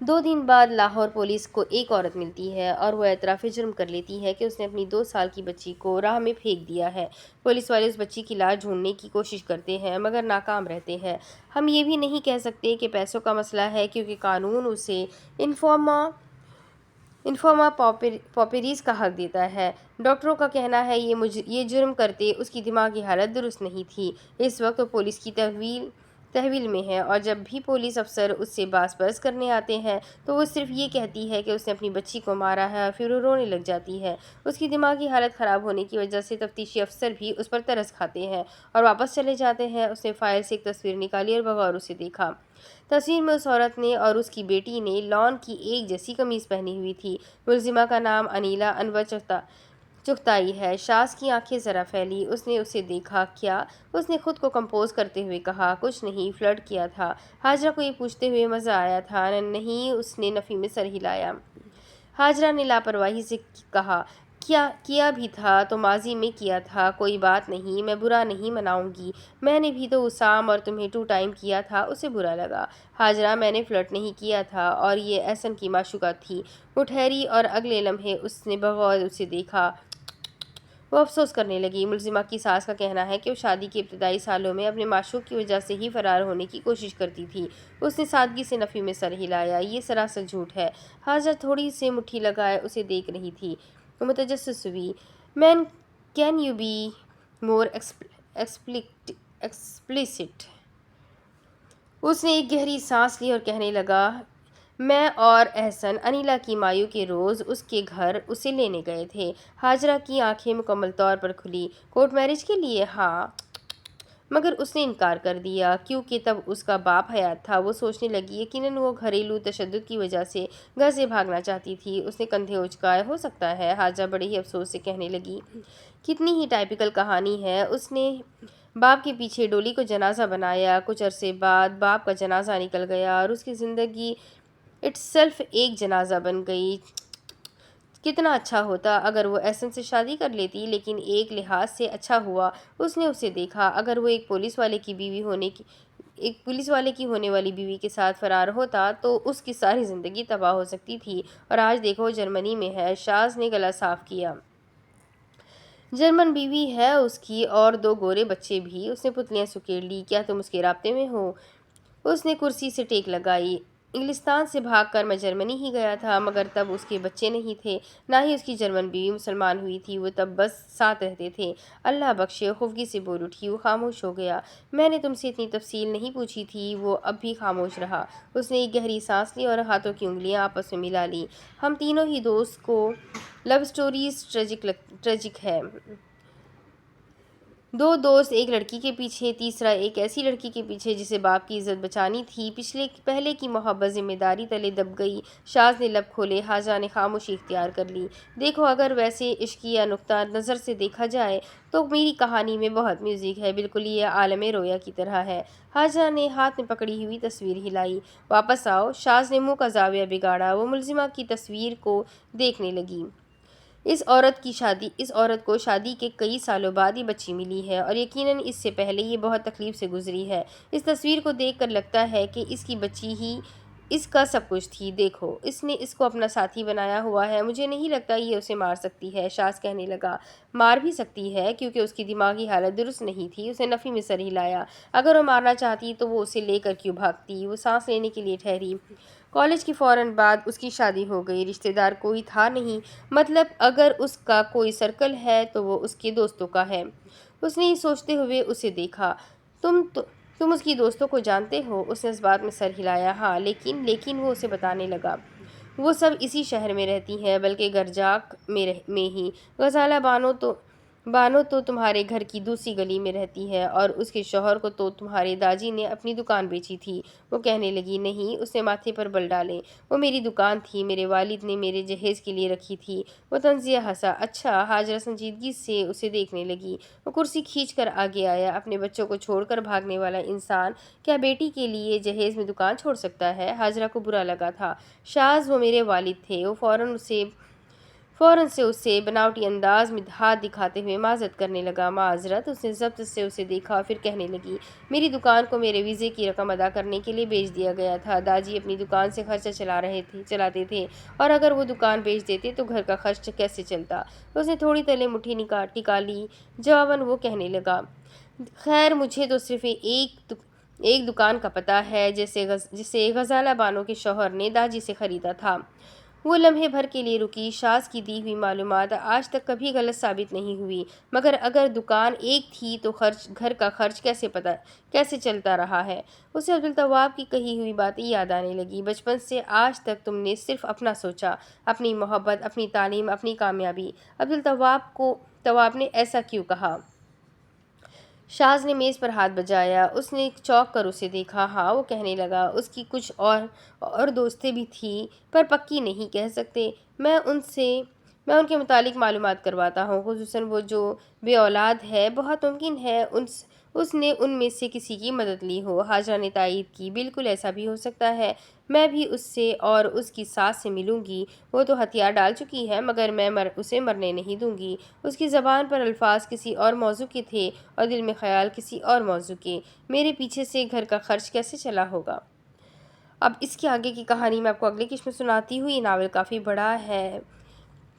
2 دن بعد لاہور پولیس کو ایک عورت ملتی ہے اور وہ اعتراف جرم کر لیتی ہے کہ اس نے اپنی 2 سال کی بچی کو راہ میں پھینک دیا ہے۔ پولیس والے اس بچی کی لاش ڈھونڈنے کی کوشش کرتے ہیں مگر ناکام رہتے ہیں۔ ہم یہ بھی نہیں کہہ سکتے کہ پیسوں کا مسئلہ ہے کیونکہ قانون اسے انفورما پاپریز کا حق دیتا ہے۔ ڈاکٹروں کا کہنا ہے یہ جرم کرتے اس کی دماغی حالت درست نہیں تھی۔ اس وقت وہ پولیس کی تحویل میں ہے اور جب بھی پولیس افسر اس سے باس پرس کرنے آتے ہیں تو وہ صرف یہ کہتی ہے کہ اس نے اپنی بچی کو مارا ہے اور پھر وہ رونے لگ جاتی ہے۔ اس کی دماغی حالت خراب ہونے کی وجہ سے تفتیشی افسر بھی اس پر ترس کھاتے ہیں اور واپس چلے جاتے ہیں۔ اس نے فائل سے ایک تصویر نکالی اور بغور اسے دیکھا۔ تصویر میں اس عورت نے اور اس کی بیٹی نے لان کی ایک جیسی قمیض پہنی ہوئی تھی۔ ملزمہ کا نام انیلا انور چغتائی ہے۔ شاز کی آنکھیں ذرا پھیلی۔ اس نے اسے دیکھا۔ کیا؟ اس نے خود کو کمپوز کرتے ہوئے کہا۔ کچھ نہیں، فلرٹ کیا تھا۔ ہاجرہ کو یہ پوچھتے ہوئے مزہ آیا تھا۔ نہیں، اس نے نفی میں سر ہلایا۔ ہاجرہ نے لاپرواہی سے کہا، کیا بھی تھا تو ماضی میں کیا تھا، کوئی بات نہیں، میں برا نہیں مناؤں گی۔ میں نے بھی تو اسام اور تمہیں 2 ٹائم کیا تھا، اسے برا لگا۔ ہاجرہ، میں نے فلرٹ نہیں کیا تھا اور یہ احسن کی معشوقہ تھی۔ وہ ٹھہری اور اگلے لمحے اس نے بغور اسے دیکھا۔ وہ افسوس کرنے لگی۔ ملزمہ کی ساس کا کہنا ہے کہ وہ شادی کے ابتدائی سالوں میں اپنے معشوق کی وجہ سے ہی فرار ہونے کی کوشش کرتی تھی۔ اس نے سادگی سے نفی میں سر ہلایا۔ یہ سراسر جھوٹ ہے۔ ہاجرہ تھوڑی سی مٹھی لگائے اسے دیکھ رہی تھی۔ وہ متجسس ہوئی۔ Man, can you be more explicit? اس نے ایک گہری سانس لی اور کہنے لگا، میں اور احسن انیلا کی مایو کے روز اس کے گھر اسے لینے گئے تھے۔ ہاجرہ کی آنکھیں مکمل طور پر کھلی۔ کورٹ میرج کے لیے؟ ہاں، مگر اس نے انکار کر دیا کیونکہ تب اس کا باپ حیات تھا۔ وہ سوچنے لگی، یقیناً وہ گھریلو تشدد کی وجہ سے گھر سے بھاگنا چاہتی تھی۔ اس نے کندھے اچکائے۔ ہو سکتا ہے۔ ہاجرہ بڑے ہی افسوس سے کہنے لگی، کتنی ہی ٹائپیکل کہانی ہے۔ اس نے باپ کے پیچھے ڈولی کو جنازہ بنایا۔ کچھ عرصے بعد باپ کا جنازہ نکل گیا اور اس کی زندگی اٹسیلف ایک جنازہ بن گئی۔ کتنا اچھا ہوتا اگر وہ احسن سے شادی کر لیتی، لیکن ایک لحاظ سے اچھا ہوا اس نے اسے دیکھا۔ اگر وہ ایک پولیس والے کی ہونے والی بیوی کے ساتھ فرار ہوتا تو اس کی ساری زندگی تباہ ہو سکتی تھی، اور آج دیکھو جرمنی میں ہے۔ شاز نے گلا صاف کیا۔ جرمن بیوی ہے اس کی اور 2 گورے بچے بھی۔ اس نے پتلیاں سکیڑ لی۔ کیا تم اس کے رابطے میں ہو؟ اس نے کرسی سے ٹیک لگائی۔ انگلستان سے بھاگ کر میں جرمنی ہی گیا تھا مگر تب اس کے بچے نہیں تھے، نہ ہی اس کی جرمن بیوی مسلمان ہوئی تھی۔ وہ تب بس ساتھ رہتے تھے۔ اللہ بخشے، خفگی سے بول اٹھی۔ وہ خاموش ہو گیا۔ میں نے تم سے اتنی تفصیل نہیں پوچھی تھی۔ وہ اب بھی خاموش رہا۔ اس نے ایک گہری سانس لی اور ہاتھوں کی انگلیاں آپس میں ملا لیں۔ ہم تینوں ہی دوست کو لو سٹوریز ٹریجک ہے۔ 2 دوست ایک لڑکی کے پیچھے، تیسرا ایک ایسی لڑکی کے پیچھے جسے باپ کی عزت بچانی تھی۔ پہلے کی محبت ذمہ داری تلے دب گئی۔ شاز نے لب کھولے۔ ہاجرہ نے خاموشی اختیار کر لی۔ دیکھو، اگر ویسے عشقیہ نقطہ نظر سے دیکھا جائے تو میری کہانی میں بہت میوزک ہے، بالکل یہ عالم رویا کی طرح ہے۔ ہاجرہ نے ہاتھ میں پکڑی ہوئی تصویر ہلائی۔ واپس آؤ۔ شاز نے منہ کا زاویہ بگاڑا۔ وہ ملزمہ کی تصویر کو دیکھنے لگی۔ اس عورت کو شادی کے کئی سالوں بعد یہ بچی ملی ہے اور یقیناً اس سے پہلے یہ بہت تکلیف سے گزری ہے۔ اس تصویر کو دیکھ کر لگتا ہے کہ اس کی بچی ہی اس کا سب کچھ تھی۔ دیکھو، اس نے اس کو اپنا ساتھی بنایا ہوا ہے۔ مجھے نہیں لگتا یہ اسے مار سکتی ہے۔ شاز کہنے لگا، مار بھی سکتی ہے کیونکہ اس کی دماغی حالت درست نہیں تھی۔ اس نے نفی میں سر ہلایا۔ اگر وہ مارنا چاہتی تو وہ اسے لے کر کیوں بھاگتی؟ وہ سانس لینے کے لیے ٹھہری۔ کالج کے فوراً بعد اس کی شادی ہو گئی۔ رشتہ دار کوئی تھا نہیں، مطلب اگر اس کا کوئی سرکل ہے تو وہ اس کے دوستوں کا ہے۔ اس نے یہ سوچتے ہوئے اسے دیکھا۔ تم اس کی دوستوں کو جانتے ہو؟ اس نے اس بات میں سر ہلایا۔ ہاں، لیکن وہ اسے بتانے لگا۔ وہ سب اسی شہر میں رہتی ہیں، بلکہ گرجاک میں ہی۔ غزالہ بانو تو تمہارے گھر کی دوسری گلی میں رہتی ہے اور اس کے شوہر کو تو تمہارے داجی نے اپنی دکان بیچی تھی۔ وہ کہنے لگی، نہیں، اس نے ماتھے پر بل ڈالے، وہ میری دکان تھی، میرے والد نے میرے جہیز کے لیے رکھی تھی۔ وہ طنزیہ ہنسا۔ اچھا، ہاجرہ سنجیدگی سے اسے دیکھنے لگی۔ وہ کرسی کھینچ کر آگے آیا۔ اپنے بچوں کو چھوڑ کر بھاگنے والا انسان کیا بیٹی کے لیے جہیز میں دکان چھوڑ سکتا ہے؟ ہاجرہ کو برا لگا تھا۔ شاز، وہ میرے والد تھے۔ وہ فوراً سے اسے بناوٹی انداز میں ہاتھ دکھاتے ہوئے معذرت کرنے لگا۔ معذرت؟ اس نے ضبط سے اسے دیکھا، پھر کہنے لگی، میری دکان کو میرے ویزے کی رقم ادا کرنے کے لیے بیچ دیا گیا تھا۔ داجی اپنی دکان سے خرچہ چلاتے تھے اور اگر وہ دکان بیچ دیتے تو گھر کا خرچ کیسے چلتا؟ اس نے تھوڑی تلے مٹھی ٹکا لی۔ جواباً وہ کہنے لگا، خیر، مجھے تو صرف ایک دکان کا پتہ ہے جسے غزالہ بانو کے شوہر نے داجی سے خریدا تھا۔ وہ لمحے بھر کے لیے رکی۔ شاز کی دی ہوئی معلومات آج تک کبھی غلط ثابت نہیں ہوئی، مگر اگر دکان ایک تھی تو گھر کا خرچ کیسے چلتا رہا ہے؟ اسے عبدالتواب کی کہی ہوئی باتیں یاد آنے لگی۔ بچپن سے آج تک تم نے صرف اپنا سوچا، اپنی محبت، اپنی تعلیم، اپنی کامیابی۔ عبدالتواب نے ایسا کیوں کہا؟ شاز نے میز پر ہاتھ بجایا۔ اس نے چونک کر اسے دیکھا۔ ہاں، وہ کہنے لگا، اس کی کچھ اور دوستیں بھی تھیں، پر پکی نہیں کہہ سکتے۔ میں ان کے متعلق معلومات کرواتا ہوں، خصوصاً وہ جو بے اولاد ہے۔ بہت ممکن ہے اس نے ان میں سے کسی کی مدد لی ہو۔ ہاجرہ نے تائید کی۔ بالکل ایسا بھی ہو سکتا ہے۔ میں بھی اس سے اور اس کی ساس سے ملوں گی۔ وہ تو ہتھیار ڈال چکی ہے، مگر میں اسے مرنے نہیں دوں گی۔ اس کی زبان پر الفاظ کسی اور موضوع کے تھے اور دل میں خیال کسی اور موضوع کے۔ میرے پیچھے سے گھر کا خرچ کیسے چلا ہوگا؟ اب اس کے آگے کی کہانی میں آپ کو اگلی قسط میں سناتی ہوں۔ یہ ناول کافی بڑا ہے،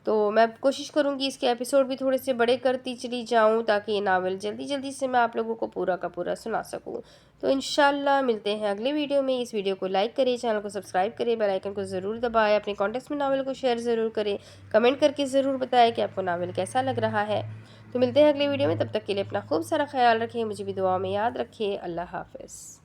تو میں کوشش کروں گی اس کے ایپیسوڈ بھی تھوڑے سے بڑے کرتی چلی جاؤں تاکہ یہ ناول جلدی سے میں آپ لوگوں کو پورا کا پورا سنا سکوں۔ تو انشاءاللہ ملتے ہیں اگلے ویڈیو میں۔ اس ویڈیو کو لائک کریں، چینل کو سبسکرائب کریں، بیل آئیکن کو ضرور دبائیں، اپنے کانٹیکٹس میں ناول کو شیئر ضرور کریں، کمنٹ کر کے ضرور بتائیں کہ آپ کو ناول کیسا لگ رہا ہے۔ تو ملتے ہیں اگلے ویڈیو میں، تب تک کے لیے اپنا خوب سارا خیال رکھیں، مجھے بھی دعا میں یاد رکھیں۔ اللہ حافظ۔